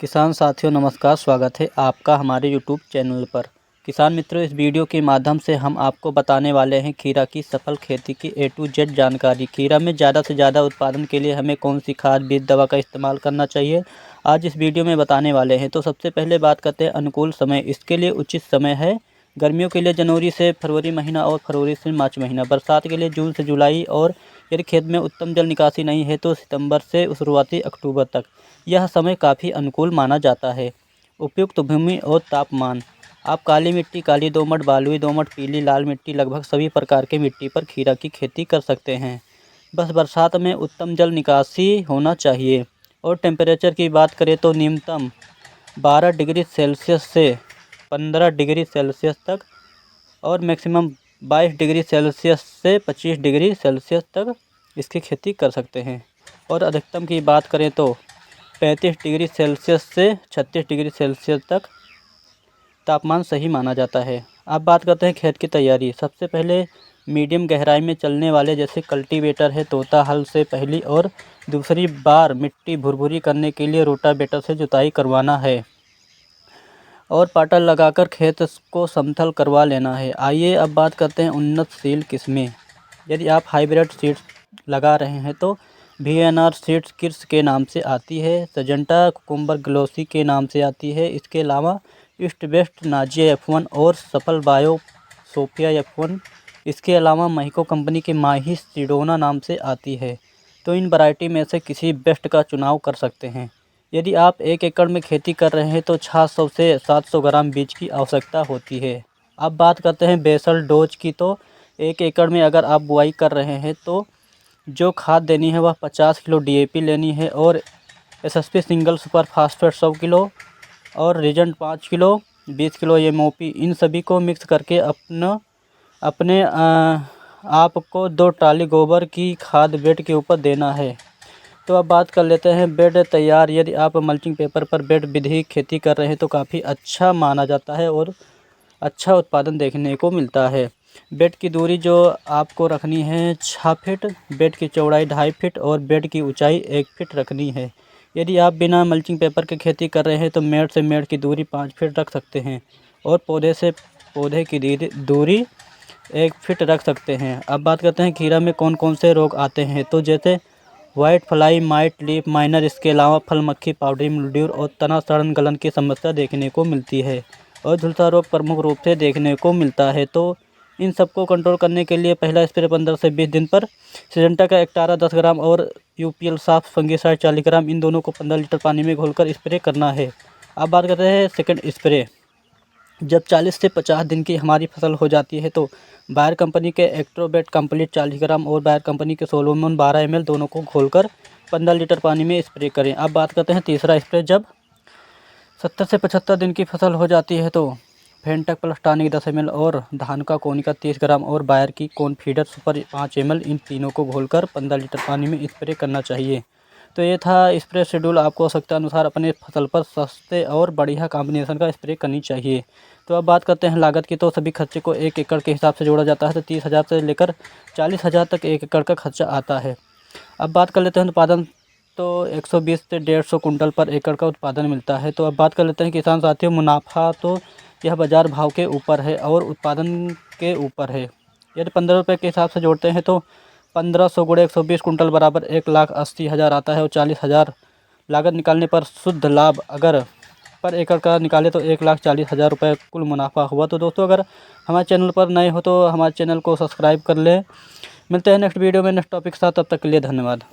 किसान साथियों नमस्कार। स्वागत है आपका हमारे यूट्यूब चैनल पर। किसान मित्रों, इस वीडियो के माध्यम से हम आपको बताने वाले हैं खीरा की सफल खेती की A to Z जानकारी। खीरा में ज़्यादा से ज़्यादा उत्पादन के लिए हमें कौन सी खाद बीज दवा का इस्तेमाल करना चाहिए, आज इस वीडियो में बताने वाले हैं। तो सबसे पहले बात करते हैं अनुकूल समय। इसके लिए उचित समय है गर्मियों के लिए जनवरी से फरवरी महीना और फरवरी से मार्च महीना। बरसात के लिए जून से जुलाई, और यदि खेत में उत्तम जल निकासी नहीं है तो सितंबर से शुरुआती अक्टूबर तक यह समय काफ़ी अनुकूल माना जाता है। उपयुक्त भूमि और तापमान। आप काली मिट्टी, काली दोमट, बालुई दोमट, पीली, लाल मिट्टी, लगभग सभी प्रकार की मिट्टी पर खीरा की खेती कर सकते हैं। बस बरसात में उत्तम जल निकासी होना चाहिए। और टेम्परेचर की बात करें तो न्यूनतम 12 डिग्री सेल्सियस से 15 डिग्री सेल्सियस तक और मैक्सिमम 22 डिग्री सेल्सियस से 25 डिग्री सेल्सियस तक इसकी खेती कर सकते हैं। और अधिकतम की बात करें तो 35 डिग्री सेल्सियस से 36 डिग्री सेल्सियस तक तापमान सही माना जाता है। अब बात करते हैं खेत की तैयारी। सबसे पहले मीडियम गहराई में चलने वाले जैसे कल्टीवेटर है, तोता हल से पहली और दूसरी बार मिट्टी भुरभुरी करने के लिए रोटावेटर से जुताई करवाना है और पाटर लगाकर खेत को समतल करवा लेना है। आइए अब बात करते हैं उन्नतशील किस्में। यदि आप हाइब्रिड सीड्स लगा रहे हैं तो VNR सीड्स किर्स के नाम से आती है, सजेंटा कुकुम्बर ग्लोसी के नाम से आती है। इसके अलावा ईस्ट वेस्ट नाजिया F1 और सफल बायो सोफिया F1। इसके अलावा महिको कंपनी की माही सीडोना नाम से आती है। तो इन वैरायटी में से किसी बेस्ट का चुनाव कर सकते हैं। यदि आप 1 एकड़ में खेती कर रहे हैं तो 600 से 700 ग्राम बीज की आवश्यकता होती है। अब बात करते हैं बेसल डोज की। तो 1 एकड़ में अगर आप बुआई कर रहे हैं तो जो खाद देनी है वह 50 किलो DAP लेनी है और SSP single super phosphate 100 kilo और रिजेंट 5 किलो, 20 किलो MOP, इन सभी को मिक्स करके अपने आपको 2 ट्राली गोबर की खाद बेड के ऊपर देना है। तो अब बात कर लेते हैं बेड तैयार। यदि आप मल्चिंग पेपर पर बेड विधि खेती कर रहे हैं तो काफ़ी अच्छा माना जाता है और अच्छा उत्पादन देखने को मिलता है। बेड की दूरी जो आपको रखनी है 6 फीट, बेड की चौड़ाई 2.5 फीट और बेड की ऊंचाई 1 फीट रखनी है। यदि आप बिना मल्चिंग पेपर के खेती कर रहे हैं तो मेड़ से मेड़ की दूरी 5 फीट रख सकते हैं और पौधे से पौधे की दूरी 1 फीट रख सकते हैं। अब बात करते हैं खीरा में कौन कौन से रोग आते हैं। तो जैसे white fly, might, leaf miner, इसके अलावा फल मक्खी, पाउडरी मिल्ड्यू और तना सड़न गलन की समस्या देखने को मिलती है और झुलसा रोग प्रमुख रूप से देखने को मिलता है। तो इन सबको कंट्रोल करने के लिए पहला स्प्रे 15 से 20 दिन पर सिजेंटा का एक्टारा 10 ग्राम और UPL साफ फंगिसाइड 40 ग्राम, इन दोनों को 15 लीटर पानी में घोलकर स्प्रे करना है। अब बात करते हैं सेकंड स्प्रे। जब 40 से 50 दिन की हमारी फसल हो जाती है तो बायर कंपनी के एक्ट्रोबेट कंप्लीट 40 ग्राम और बायर कंपनी के सोलोमन 12 ml दोनों को घोलकर 15 लीटर पानी में स्प्रे करें। अब बात करते हैं तीसरा स्प्रे। जब 70 से 75 दिन की फसल हो जाती है तो फेंटेक प्लस टॉनिक 10 ml और धान का कोनिका 30 ग्राम और बायर की कॉर्न फीडर सुपर 5 ml, इन तीनों को घोलकर 15 लीटर पानी में स्प्रे करना चाहिए। तो ये था स्प्रे शेड्यूल। आपको आवश्यकता अनुसार अपने फसल पर सस्ते और बढ़िया कॉम्बिनेशन का स्प्रे करनी चाहिए। तो अब बात करते हैं लागत की। तो सभी खर्चे को 1 एकड़ के हिसाब से जोड़ा जाता है तो 30,000 से लेकर 40,000 तक 1 एकड़ का खर्चा आता है। अब बात कर लेते हैं उत्पादन। तो 120 से 150 कुंटल पर एकड़ का उत्पादन मिलता है। तो अब बात कर लेते हैं किसान साथियों मुनाफा। तो यह बाज़ार भाव के ऊपर है और उत्पादन के ऊपर है। यदि 15 रुपये के हिसाब से जोड़ते हैं तो 1500 गुणे 120 कुंटल बराबर 1,80,000 आता है और 40,000 लागत निकालने पर शुद्ध लाभ अगर पर एकड़ का निकाले तो 1,40,000 रुपये कुल मुनाफा हुआ। तो दोस्तों, अगर हमारे चैनल पर नए हो तो हमारे चैनल को सब्सक्राइब कर लें। मिलते हैं नेक्स्ट वीडियो में नेक्स्ट टॉपिक के साथ। तब तक के लिए धन्यवाद।